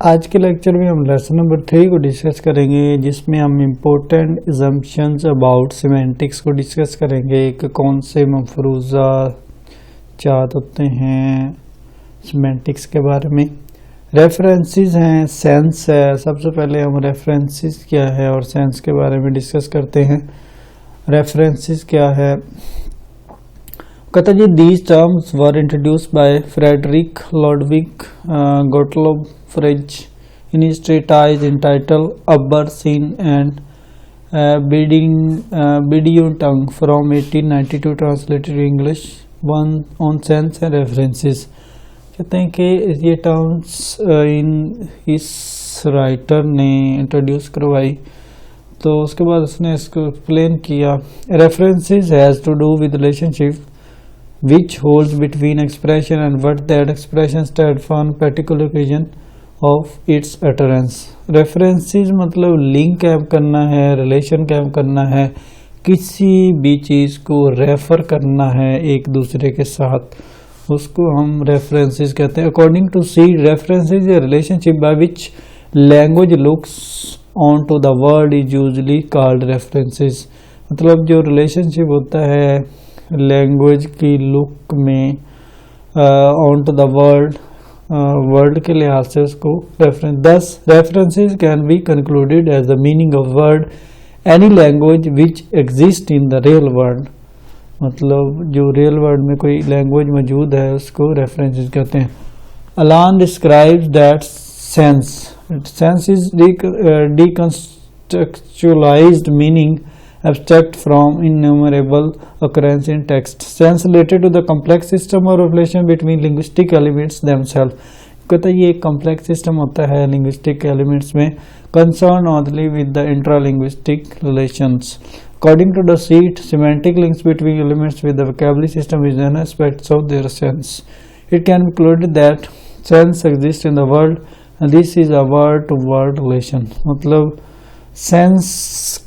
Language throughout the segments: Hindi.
आज के लेक्चर में हम लेसन नंबर 3 को डिस्कस करेंगे, जिसमें हम इम्पोर्टेंट अजम्पशंस अबाउट सिमेंटिक्स को डिस्कस करेंगे कि कौन से मफरूज़ा चार्ट होते हैं सिमेंटिक्स के बारे में। रेफरेंसेस हैं, सेंस है। सबसे पहले हम रेफरेंसेस क्या है और सेंस के बारे में डिस्कस करते हैं। रेफरेंसेस क्या है? कहता जी these terms were introduced by Friedrich Ludwig Gottlob Frege in his treatise entitled अब्बर सीन एंड बिडियूटंग from 1892 translated English one on sense and references. कहते हैं कि ये टर्म्स इन इस राइटर ने इंट्रोड्यूस करवाई, तो उसके बाद उसने इसको एक्सप्लेन किया। References has to do with relationship which holds between expression and what that expression stands for on particular occasion of its utterance। references मतलब लिंक कैम करना है, रिलेशन कैम करना है, किसी भी चीज़ को रेफर करना है एक दूसरे के साथ, उसको हम रेफरेंसेस कहते हैं। According to C, references a relationship by which language looks on to the word is usually called references. मतलब जो रिलेशनशिप होता है लैंग्वेज की लुक में ऑन टू द वर्ड के लिहाज से उसको reference. Thus references can be concluded as the meaning of word any language which exist in the real world. मतलब जो रियल वर्ल्ड में कोई लैंग्वेज मौजूद है उसको रेफरेंसेस कहते हैं। अलान describes that sense is decontextualized meaning abstract from innumerable occurrence in text, sense related to the complex system or relation between linguistic elements themselves। कहता है ये एक complex system होता है linguistic elements में, concerned only with the intralinguistic relations। According to the seat, semantic links between elements with the vocabulary system is an aspect of their sense। It can be concluded that sense exists in the world and this is a word-to-word relation। मतलब सेंस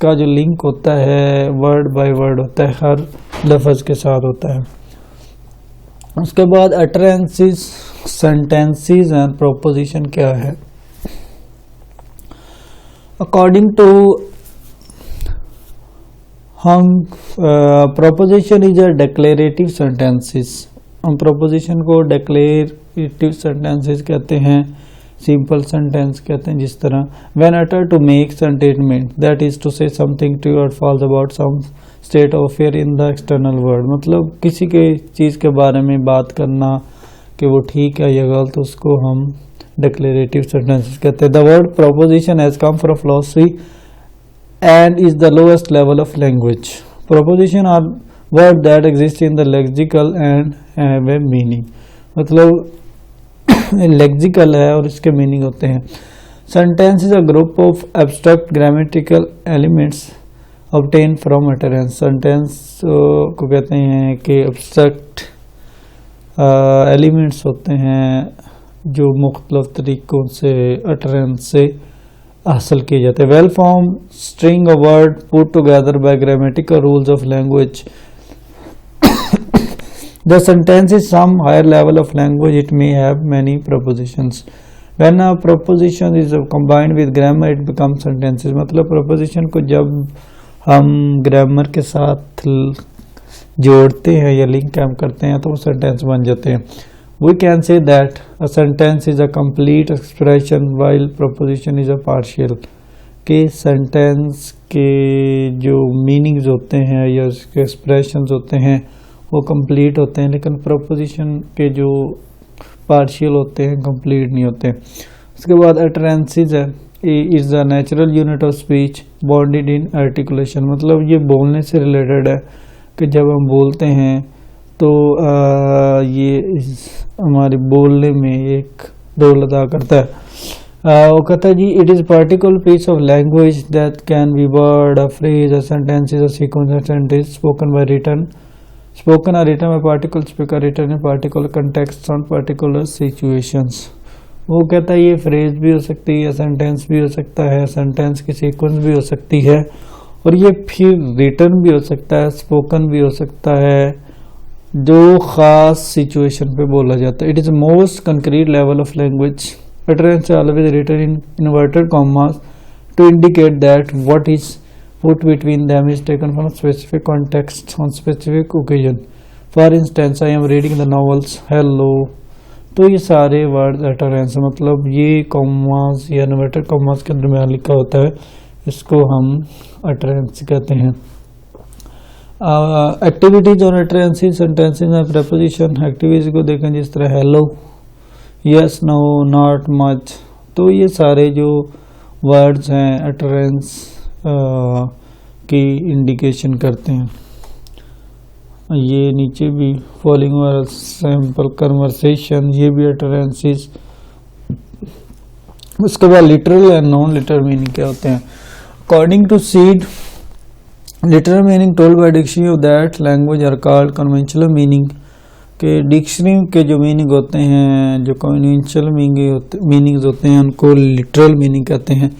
का जो लिंक होता है वर्ड बाय वर्ड होता है, हर लफ्ज के साथ होता है। उसके बाद अटरेंसेस, सेंटेंसेस एंड प्रोपोजिशन क्या है? According to him proposition is a declarative sentences. हम प्रोपोजिशन को डिक्लेरेटिव सेंटेंसेस कहते हैं, सिंपल सेंटेंस कहते हैं। जिस तरह when utter to make statement that is to say something true or false about some state of affair in the external world. मतलब किसी के चीज़ के बारे में बात करना कि वो ठीक है या गलत, उसको हम डिक्लेरेटिव सेंटेंसेस कहते हैं। The word proposition has come from philosophy and is the lowest level of language. Proposition are word that exist in the lexical and have a meaning. मतलब लेक्सिकल है और इसके मीनिंग होते हैं। Sentence is a group of abstract grammatical elements obtain from utterance. Sentence को कहते हैं कि एब्स्ट्रैक्ट एलिमेंट्स होते हैं जो मुख्तलिफ तरीकों से अटरेंस से हासिल किए जाते हैं। Well form string of word put together by grammatical rules of language. The sentence is some higher level of language. It may have many prepositions. When a proposition is combined with grammar, it becomes sentences। मतलब proposition को जब हम grammar के साथ जोड़ते हैं या link कैम करते हैं तो वो sentence बन जाते हैं। We can say that a sentence is a complete expression while proposition is a partial। कि sentence के जो meanings होते हैं या उसके expressions होते हैं वो कंप्लीट होते हैं, लेकिन प्रोपोजिशन के जो पार्शियल होते हैं कंप्लीट नहीं होते। उसके बाद अटरेंसेस है, is the natural unit of speech bounded in articulation. मतलब ये बोलने से रिलेटेड है कि जब हम बोलते हैं तो ये हमारे बोलने में एक रोल अदा करता है। वो कहता है जी it is particular piece of language that can be word, a phrase, a sentence, a sequence of sentence spoken by written. Spoken or written by particular speaker, written in particular context on particular situations। वो कहता है ये फ्रेज भी हो सकती है, सेंटेंस भी हो सकता है, सेंटेंस की सीक्वेंस भी हो सकती है, और ये फिर रिटन भी हो सकता है, स्पोकन भी हो सकता है, जो ख़ास सिचुएशन पे बोला जाता है। It is most concrete level of language Utterance are always written in inverted commas to indicate that what is put between them is taken from specific context on specific occasion. For instance, I am reading the novels hello. तो ये सारे वर्ड अटरेंस, मतलब ये कॉमास या इन्वर्टेड कॉमास के दरम्यान लिखा होता है, इसको हम अटरेंस कहते हैं. एक्टिविटीज और अटरेंसेस, सेंटेंसेस में प्रेपोजिशन. एक्टिविटीज को देखें जिस तरह hello, yes, no, not, much. तो ये सारे जो वर्ड्स हैं अटरेंस की इंडिकेशन करते हैं. ये नीचे भी फॉलोइंग वर्ड्स, सैंपल कन्वर्सेशन, ये भी अटरेंसेस. उसके बाद literal and non literal meaning क्या होते हैं. According to Saeed, literal meaning told by dictionary of that language are called conventional meaning. के डिक्शनरी के जो मीनिंग होते हैं, जो कन्वेंशनल मीनिंग्स होते हैं, उनको लिटरल मीनिंग कहते हैं.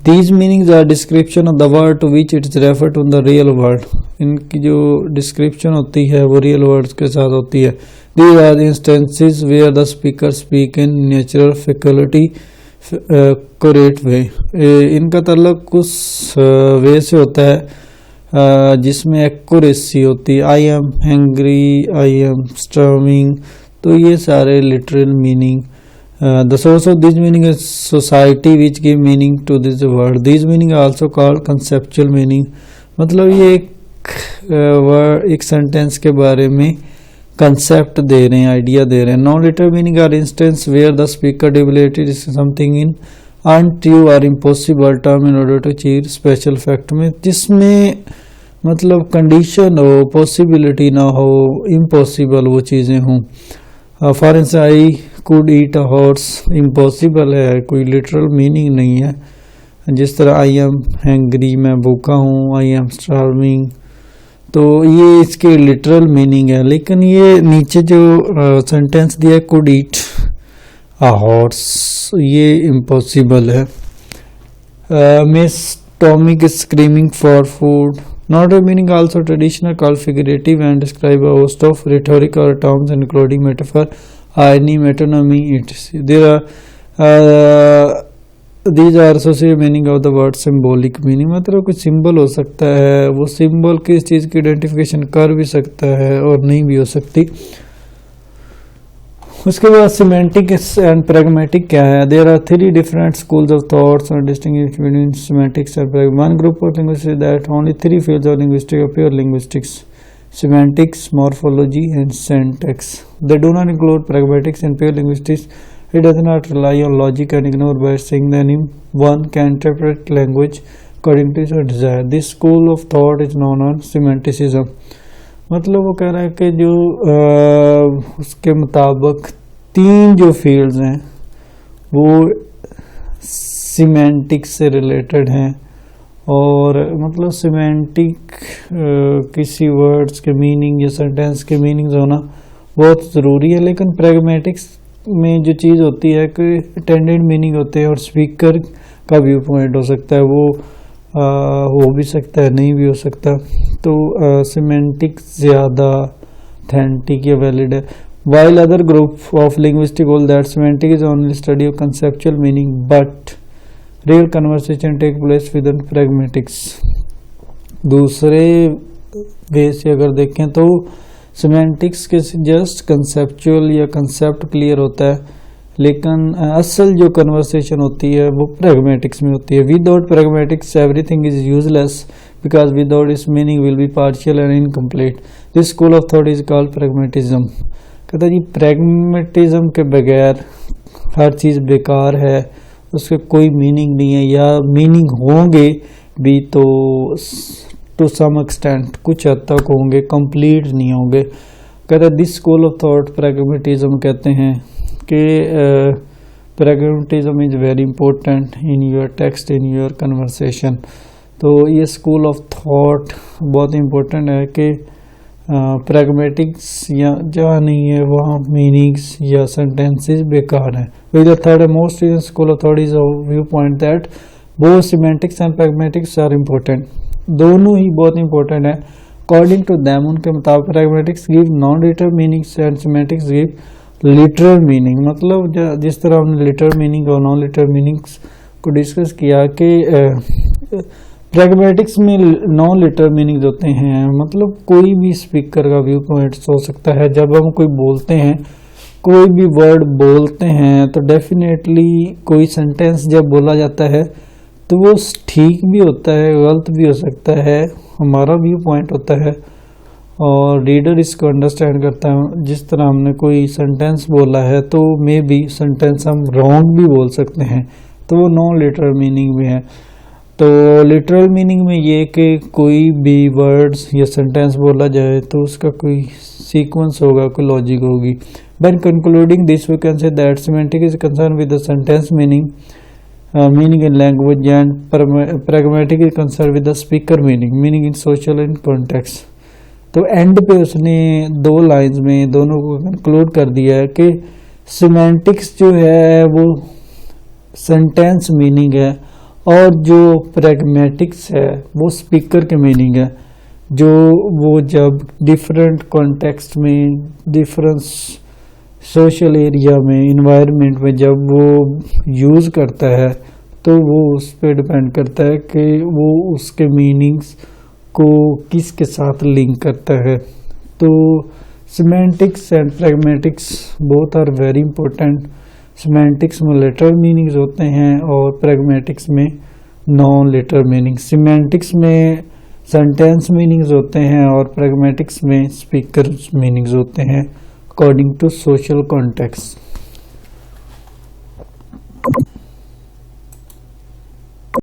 These meanings are description of the word to which it's refer to the real word. इनकी जो डिस्क्रिप्शन होती है वो रियल वर्ड्स के साथ होती है. These are instances where the speaker speak in natural faculty correct way. इनका ताल्लुक उस वे से होता है जिसमें एक्यूरेसी होती है. I am hangry, I am starving. तो ये सारे literal meaning. The source of this meaning is society which give meaning to this word. These meaning are also called conceptual meaning. मतलब ये एक सेंटेंस के बारे में कंसेप्ट दे रहे हैं, आइडिया दे रहे हैं. Non literal meaning are instance where the speaker depleted something in untrue or impossible term in order to achieve special fact में, जिसमें मतलब कंडीशन हो, पॉसिबिलिटी ना हो, इम्पॉसिबल वो चीज़ें हों. For instance I could eat a horse, impossible है, कोई लिटरल मीनिंग नहीं है. जिस तरह आई एम हैंग्री, मैं भूखा हूँ. आई एम स्टार्विंग, तो ये इसके लिटरल मीनिंग है. लेकिन ये नीचे जो सेंटेंस दिया है कुड ईट अ हॉर्स, ये इम्पॉसिबल है. Miss टॉमिक screaming for food. Not a meaning also traditional called figurative and describe a host of rhetorical terms including metaphor, irony, metonymy, etc. There are these are associated meaning of the word symbolic meaning. मतलब कुछ सिंबल हो सकता है, वो सिंबल किस चीज़ की आइडेंटिफिकेशन कर भी सकता है और नहीं भी हो सकती. उसके बाद सिमेंटिक एंड प्रैग्मेटिक क्या है. There are 3 different schools of thoughts or distinguish between semantics and pragmatics. One group of linguistics that only 3 fields of linguistics are pure linguistics: semantics, morphology and syntax. They do not include pragmatics in pure linguistics. It does not rely on logic and ignore by saying that anyone can interpret language according to his desire. This school of thought is known as semanticism. मतलब वो कह रहा है कि जो उसके मुताबिक 3 जो फील्ड्स हैं वो सीमेंटिक्स से रिलेटेड हैं, और मतलब सीमेंटिक किसी वर्ड्स के मीनिंग या सेंटेंस के मीनिंग्स होना बहुत ज़रूरी है. लेकिन प्रैग्मेटिक्स में जो चीज़ होती है कि अटेंडेड मीनिंग होते हैं और स्पीकर का व्यू पॉइंट हो सकता है, वो हो भी सकता है, नहीं भी हो सकता. तो सीमेंटिक्स ज़्यादा ऑथेंटिक या वैलिड है. While other group of linguistic hold that semantics is only study of conceptual meaning, but real conversation take place within pragmatics. दूसरे वे से अगर देखें तो semantics के जस्ट conceptual या concept क्लियर होता है, लेकिन असल जो conversation होती है वो pragmatics में होती है. Without pragmatics everything is useless because without its meaning will be partial and incomplete. This school of thought is called pragmatism. कहता जी प्रैग्मेटिज्म के बगैर हर चीज़ बेकार है, उसके कोई मीनिंग नहीं है, या मीनिंग होंगे भी तो टू सम एक्सटेंट कुछ हद तक होंगे, कंप्लीट नहीं होंगे. कहता this school of thought pragmatism कहते हैं कि pragmatism is very important in your text, in your conversation. तो ये स्कूल ऑफ थॉट बहुत इंपॉर्टेंट है कि प्रैग्मेटिक्स या जहाँ नहीं है वहाँ मीनिंग्स या सेंटेंसेस बेकार हैं. With the third most reason school of thought is view point that both semantics and pragmatics are important. दोनों ही बहुत इंपॉर्टेंट है. अकॉर्डिंग टू दैम, उनके मुताबिक pragmatics give non literal meanings and semantics give literal meaning, मतलब जिस तरह हमने लिटरल मीनिंग और नॉन लिटरल मीनिंग्स को डिस्कस किया कि प्रैग्मेटिक्स में नॉन लिटरल मीनिंग्स होते हैं, मतलब कोई भी स्पीकर का व्यू पॉइंट हो सकता है। जब हम कोई बोलते हैं, कोई भी वर्ड बोलते हैं, तो डेफिनेटली कोई सेंटेंस जब बोला जाता है तो वो ठीक भी होता है, गलत भी हो सकता है, हमारा व्यू पॉइंट होता है और रीडर इसको अंडरस्टैंड करता है। जिस तरह हमने कोई सेंटेंस बोला है तो मे बी सेंटेंस हम रॉन्ग भी बोल सकते हैं, तो वो नॉन लिटरल मीनिंग में है। तो लिटरल मीनिंग में ये कि कोई भी वर्ड्स या सेंटेंस बोला जाए तो उसका कोई सीक्वेंस होगा, कोई लॉजिक होगी। When concluding this, we can say that semantic is concerned with the sentence meaning in language, and pragmatic is concerned with the speaker meaning in social and context. तो एंड पे उसने दो लाइंस में दोनों को कंक्लूड कर दिया है कि सिमेंटिक्स जो है वो सेंटेंस मीनिंग है और जो प्रैग्मेटिक्स है वो स्पीकर के मीनिंग है। जो वो जब डिफरेंट कॉन्टेक्स्ट में, डिफरेंट सोशल एरिया में, इन्वायरमेंट में जब वो यूज़ करता है तो वो उस पर डिपेंड करता है कि वो उसके मीनिंग्स को किसके साथ लिंक करता है। तो semantics and pragmatics both are very important. Semantics में लिटरल मीनिंग्स होते हैं और प्रैग्मेटिक्स में नॉन लिटरल मीनिंग। सिमेंटिक्स में सेंटेंस मीनिंग्स होते हैं और प्रैग्मेटिक्स में स्पीकर मीनिंग्स होते हैं अकॉर्डिंग टू सोशल कॉन्टेक्स्ट।